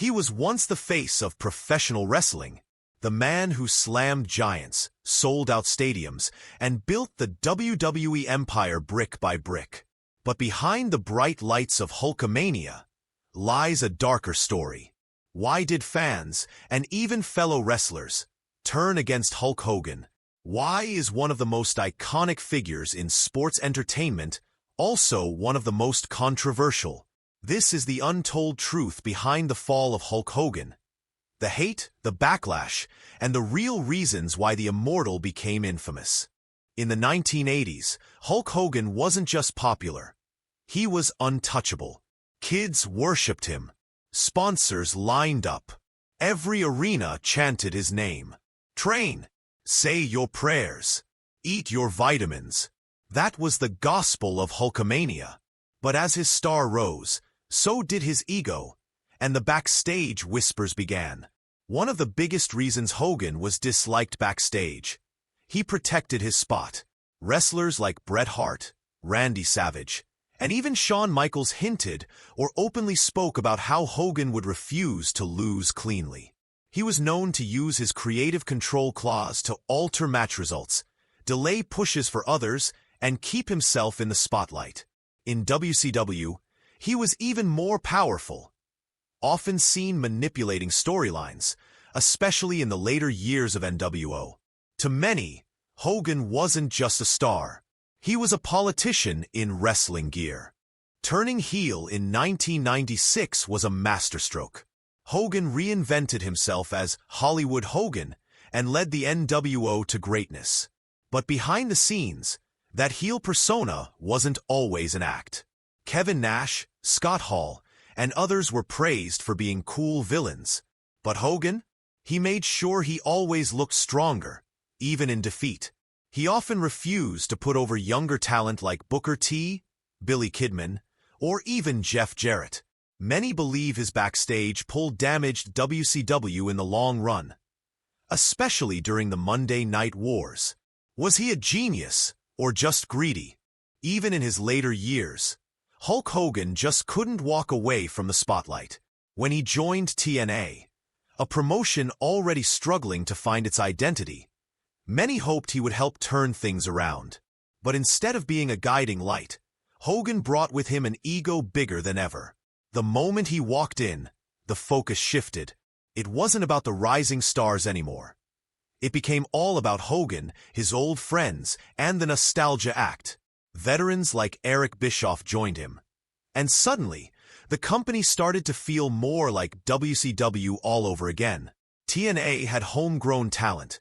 He was once the face of professional wrestling, the man who slammed giants, sold out stadiums, and built the WWE empire brick by brick. But behind the bright lights of Hulkamania lies a darker story. Why did fans, and even fellow wrestlers, turn against Hulk Hogan? Why is one of the most iconic figures in sports entertainment also one of the most controversial? This is the untold truth behind the fall of Hulk Hogan. The hate, the backlash, and the real reasons why the immortal became infamous. In the 1980s, Hulk Hogan wasn't just popular. He was untouchable. Kids worshipped him. Sponsors lined up. Every arena chanted his name. Train. Say your prayers. Eat your vitamins. That was the gospel of Hulkamania. But as his star rose, so did his ego, and the backstage whispers began. One of the biggest reasons Hogan was disliked backstage. He protected his spot. Wrestlers like Bret Hart, Randy Savage, and even Shawn Michaels hinted or openly spoke about how Hogan would refuse to lose cleanly. He was known to use his creative control clause to alter match results, delay pushes for others, and keep himself in the spotlight. In WCW, he was even more powerful, often seen manipulating storylines, especially in the later years of NWO. To many, Hogan wasn't just a star. He was a politician in wrestling gear. Turning heel in 1996 was a masterstroke. Hogan reinvented himself as Hollywood Hogan and led the NWO to greatness. But behind the scenes, that heel persona wasn't always an act. Kevin Nash, Scott Hall, and others were praised for being cool villains. But Hogan? He made sure he always looked stronger, even in defeat. He often refused to put over younger talent like Booker T, Billy Kidman, or even Jeff Jarrett. Many believe his backstage pull damaged WCW in the long run, especially during the Monday Night Wars. Was he a genius or just greedy? Even in his later years, Hulk Hogan just couldn't walk away from the spotlight. When he joined TNA, a promotion already struggling to find its identity, many hoped he would help turn things around. But instead of being a guiding light, Hogan brought with him an ego bigger than ever. The moment he walked in, the focus shifted. It wasn't about the rising stars anymore. It became all about Hogan, his old friends, and the nostalgia act. Veterans like Eric Bischoff joined him. And suddenly, the company started to feel more like WCW all over again. TNA had homegrown talent.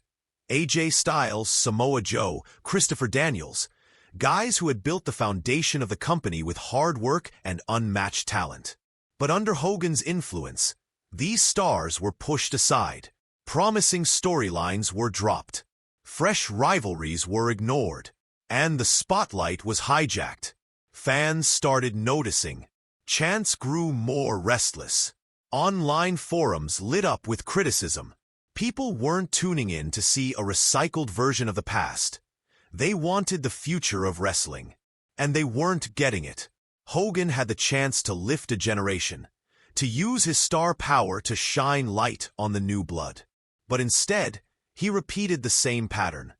AJ Styles, Samoa Joe, Christopher Daniels, guys who had built the foundation of the company with hard work and unmatched talent. But under Hogan's influence, these stars were pushed aside. Promising storylines were dropped. Fresh rivalries were ignored. And the spotlight was hijacked. Fans started noticing. Chants grew more restless. Online forums lit up with criticism. People weren't tuning in to see a recycled version of the past. They wanted the future of wrestling. And they weren't getting it. Hogan had the chance to lift a generation, to use his star power to shine light on the new blood. But instead, he repeated the same pattern.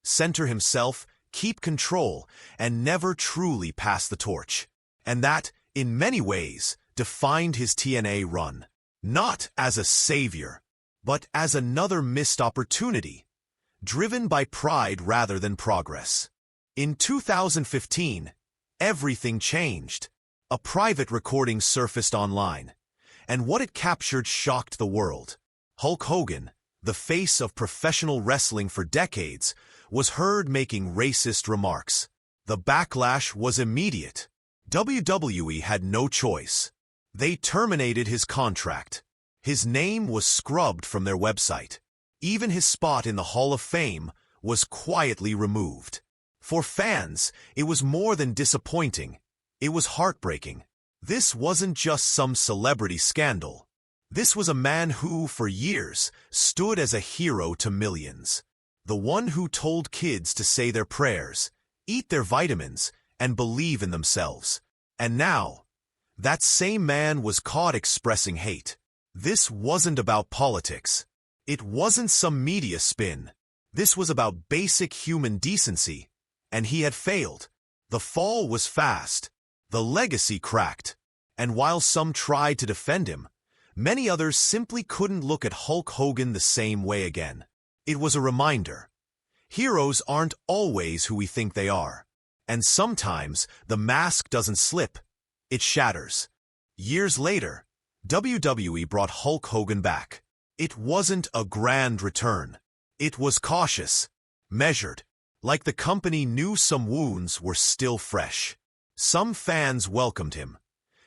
Center himself, keep control, and never truly pass the torch. And that, in many ways, defined his TNA run. Not as a savior, but as another missed opportunity, driven by pride rather than progress. In 2015, everything changed. A private recording surfaced online, and what it captured shocked the world. Hulk Hogan, the face of professional wrestling for decades, was heard making racist remarks. The backlash was immediate. WWE had no choice. They terminated his contract. His name was scrubbed from their website. Even his spot in the Hall of Fame was quietly removed. For fans, it was more than disappointing. It was heartbreaking. This wasn't just some celebrity scandal. This was a man who, for years, stood as a hero to millions. The one who told kids to say their prayers, eat their vitamins, and believe in themselves. And now, that same man was caught expressing hate. This wasn't about politics. It wasn't some media spin. This was about basic human decency, and he had failed. The fall was fast. The legacy cracked. And while some tried to defend him, many others simply couldn't look at Hulk Hogan the same way again. It was a reminder. Heroes aren't always who we think they are. And sometimes the mask doesn't slip, it shatters. Years later, WWE brought Hulk Hogan back. It wasn't a grand return. It was cautious, measured, like the company knew some wounds were still fresh. Some fans welcomed him,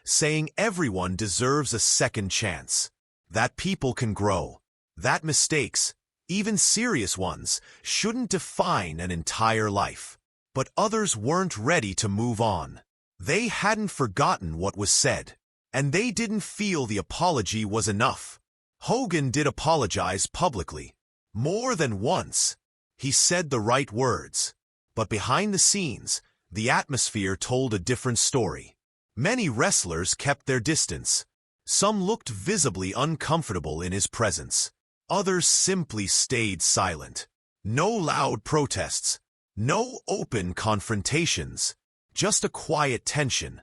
saying everyone deserves a second chance, that people can grow, that mistakes, even serious ones, shouldn't define an entire life. But others weren't ready to move on. They hadn't forgotten what was said, and they didn't feel the apology was enough. Hogan did apologize publicly. More than once. He said the right words. But behind the scenes, the atmosphere told a different story. Many wrestlers kept their distance. Some looked visibly uncomfortable in his presence. Others simply stayed silent. No loud protests. No open confrontations. Just a quiet tension.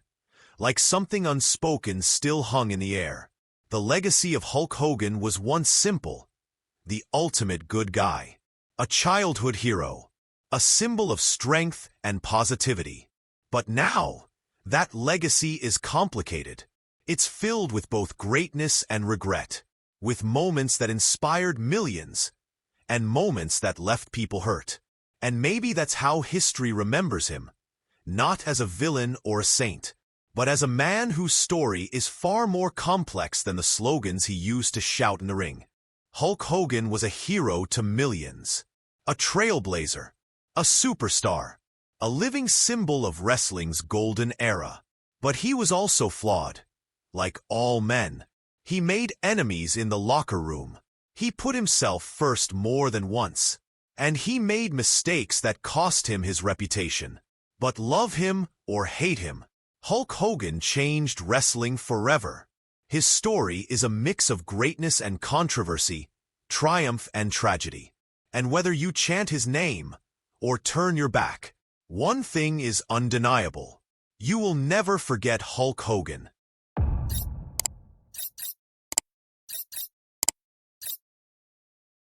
Like something unspoken still hung in the air. The legacy of Hulk Hogan was once simple. The ultimate good guy. A childhood hero. A symbol of strength and positivity. But now, that legacy is complicated. It's filled with both greatness and regret. With moments that inspired millions, and moments that left people hurt. And maybe that's how history remembers him. Not as a villain or a saint, but as a man whose story is far more complex than the slogans he used to shout in the ring. Hulk Hogan was a hero to millions. A trailblazer. A superstar. A living symbol of wrestling's golden era. But he was also flawed. Like all men. He made enemies in the locker room. He put himself first more than once. And he made mistakes that cost him his reputation. But love him or hate him, Hulk Hogan changed wrestling forever. His story is a mix of greatness and controversy, triumph and tragedy. And whether you chant his name or turn your back, one thing is undeniable. You will never forget Hulk Hogan.